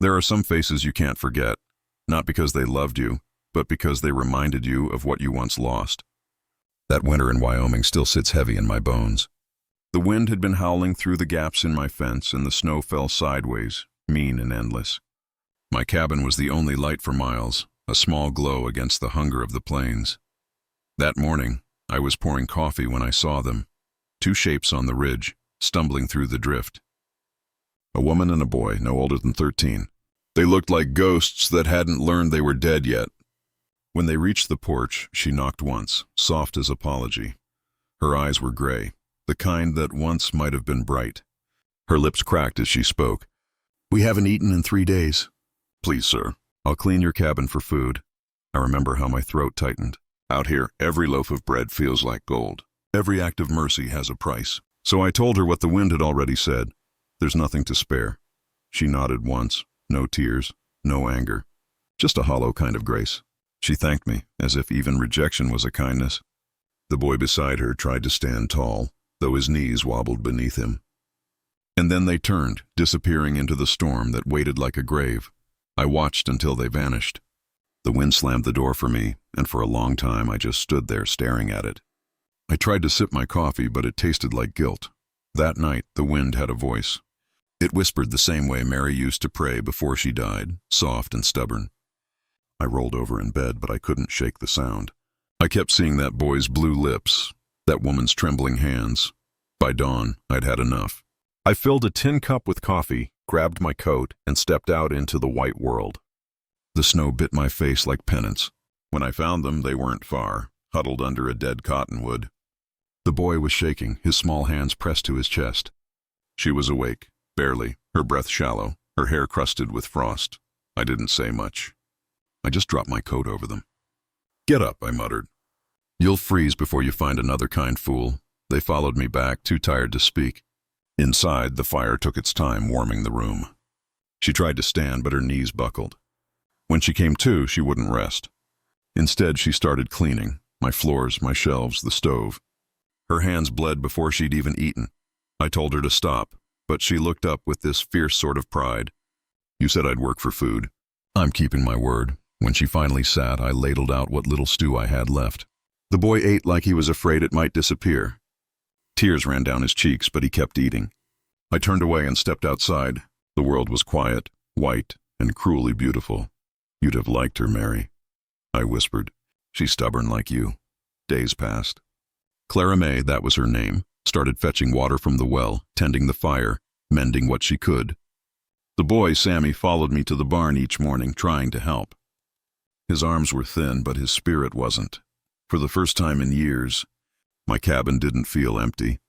There are some faces you can't forget, not because they loved you, but because they reminded you of what you once lost. That winter in Wyoming still sits heavy in my bones. The wind had been howling through the gaps in my fence, and the snow fell sideways, mean and endless. My cabin was the only light for miles, a small glow against the hunger of the plains. That morning, I was pouring coffee when I saw them, two shapes on the ridge, stumbling through the drift. A woman and a boy, no older than 13. They looked like ghosts that hadn't learned they were dead yet. When they reached the porch, she knocked once, soft as apology. Her eyes were gray, the kind that once might have been bright. Her lips cracked as she spoke. "We haven't eaten in 3 days. Please, sir, I'll clean your cabin for food." I remember how my throat tightened. Out here, every loaf of bread feels like gold. Every act of mercy has a price. So I told her what the wind had already said. There's nothing to spare. She nodded once, no tears, no anger, just a hollow kind of grace. She thanked me, as if even rejection was a kindness. The boy beside her tried to stand tall, though his knees wobbled beneath him. And then they turned, disappearing into the storm that waited like a grave. I watched until they vanished. The wind slammed the door for me, and for a long time I just stood there staring at it. I tried to sip my coffee, but it tasted like guilt. That night, the wind had a voice. It whispered the same way Mary used to pray before she died, soft and stubborn. I rolled over in bed, but I couldn't shake the sound. I kept seeing that boy's blue lips, that woman's trembling hands. By dawn, I'd had enough. I filled a tin cup with coffee, grabbed my coat, and stepped out into the white world. The snow bit my face like penance. When I found them, they weren't far, huddled under a dead cottonwood. The boy was shaking, his small hands pressed to his chest. She was awake, barely, her breath shallow, her hair crusted with frost. I didn't say much. I just dropped my coat over them. "Get up," I muttered. "You'll freeze before you find another kind fool." They followed me back, too tired to speak. Inside, the fire took its time warming the room. She tried to stand, but her knees buckled. When she came to, she wouldn't rest. Instead, she started cleaning, my floors, my shelves, the stove. Her hands bled before she'd even eaten. I told her to stop, but she looked up with this fierce sort of pride. "You said I'd work for food. I'm keeping my word." When she finally sat, I ladled out what little stew I had left. The boy ate like he was afraid it might disappear. Tears ran down his cheeks, but he kept eating. I turned away and stepped outside. The world was quiet, white, and cruelly beautiful. "You'd have liked her, Mary," I whispered. "She's stubborn like you." Days passed. Clara May, that was her name, started fetching water from the well, tending the fire, mending what she could. The boy, Sammy, followed me to the barn each morning, trying to help. His arms were thin, but his spirit wasn't. For the first time in years, my cabin didn't feel empty.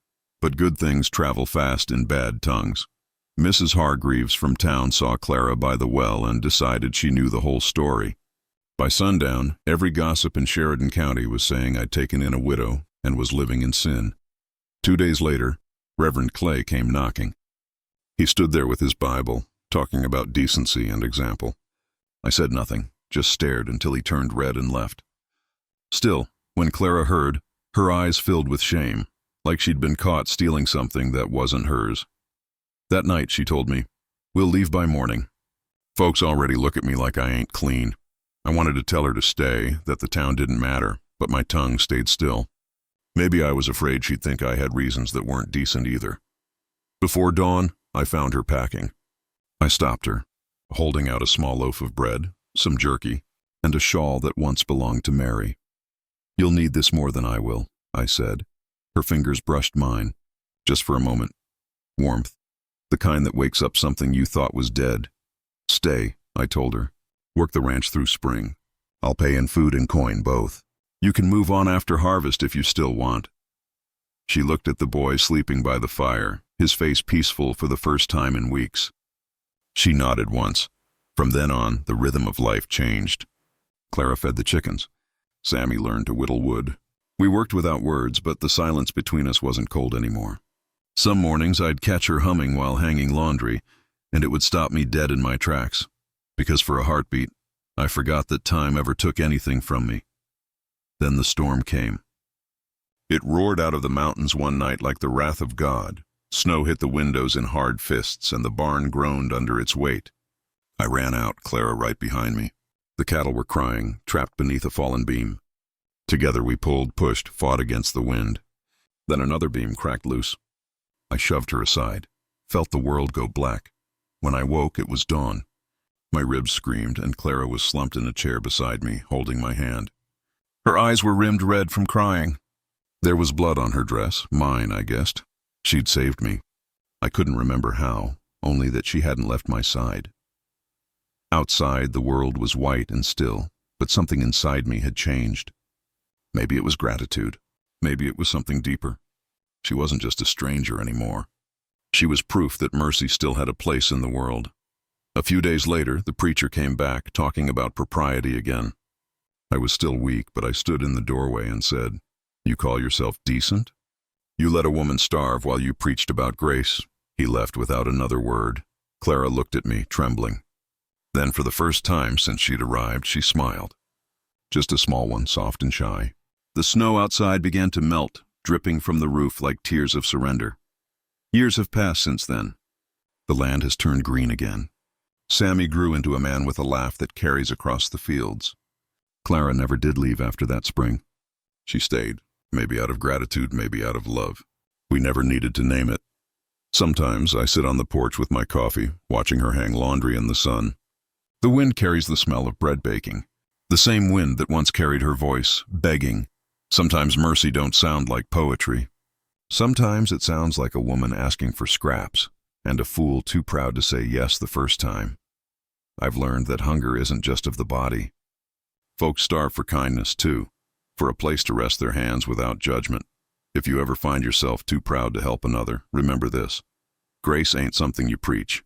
But good things travel fast in bad tongues. Mrs. Hargreaves from town saw Clara by the well and decided she knew the whole story. By sundown, every gossip in Sheridan County was saying I'd taken in a widow and was living in sin. 2 days later, Reverend Clay came knocking. He stood there with his Bible, talking about decency and example. I said nothing, just stared until he turned red and left. Still, when Clara heard, her eyes filled with shame, like she'd been caught stealing something that wasn't hers. That night, she told me, "We'll leave by morning. Folks already look at me like I ain't clean." I wanted to tell her to stay, that the town didn't matter, but my tongue stayed still. Maybe I was afraid she'd think I had reasons that weren't decent either. Before dawn, I found her packing. I stopped her, holding out a small loaf of bread, some jerky, and a shawl that once belonged to Mary. "You'll need this more than I will," I said. Her fingers brushed mine, just for a moment. Warmth, the kind that wakes up something you thought was dead. "Stay," I told her. "Work the ranch through spring. I'll pay in food and coin, both. You can move on after harvest if you still want." She looked at the boy sleeping by the fire, his face peaceful for the first time in weeks. She nodded once. From then on, the rhythm of life changed. Clara fed the chickens. Sammy learned to whittle wood. We worked without words, but the silence between us wasn't cold anymore. Some mornings I'd catch her humming while hanging laundry, and it would stop me dead in my tracks, because for a heartbeat, I forgot that time ever took anything from me. Then the storm came. It roared out of the mountains one night like the wrath of God. Snow hit the windows in hard fists, and the barn groaned under its weight. I ran out, Clara right behind me. The cattle were crying, trapped beneath a fallen beam. Together we pulled, pushed, fought against the wind. Then another beam cracked loose. I shoved her aside, felt the world go black. When I woke, it was dawn. My ribs screamed, and Clara was slumped in a chair beside me, holding my hand. Her eyes were rimmed red from crying. There was blood on her dress, mine, I guessed. She'd saved me. I couldn't remember how, only that she hadn't left my side. Outside, the world was white and still, but something inside me had changed. Maybe it was gratitude. Maybe it was something deeper. She wasn't just a stranger anymore. She was proof that mercy still had a place in the world. A few days later, the preacher came back, talking about propriety again. I was still weak, but I stood in the doorway and said, "You call yourself decent? You let a woman starve while you preached about grace." He left without another word. Clara looked at me, trembling. Then, for the first time since she'd arrived, she smiled. Just a small one, soft and shy. The snow outside began to melt, dripping from the roof like tears of surrender. Years have passed since then. The land has turned green again. Sammy grew into a man with a laugh that carries across the fields. Clara never did leave after that spring. She stayed, maybe out of gratitude, maybe out of love. We never needed to name it. Sometimes I sit on the porch with my coffee, watching her hang laundry in the sun. The wind carries the smell of bread baking. The same wind that once carried her voice, begging. Sometimes mercy don't sound like poetry. Sometimes it sounds like a woman asking for scraps, and a fool too proud to say yes the first time. I've learned that hunger isn't just of the body. Folks starve for kindness too, for a place to rest their hands without judgment. If you ever find yourself too proud to help another, remember this. Grace ain't something you preach.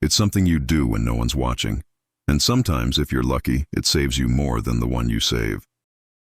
It's something you do when no one's watching. And sometimes, if you're lucky, it saves you more than the one you save.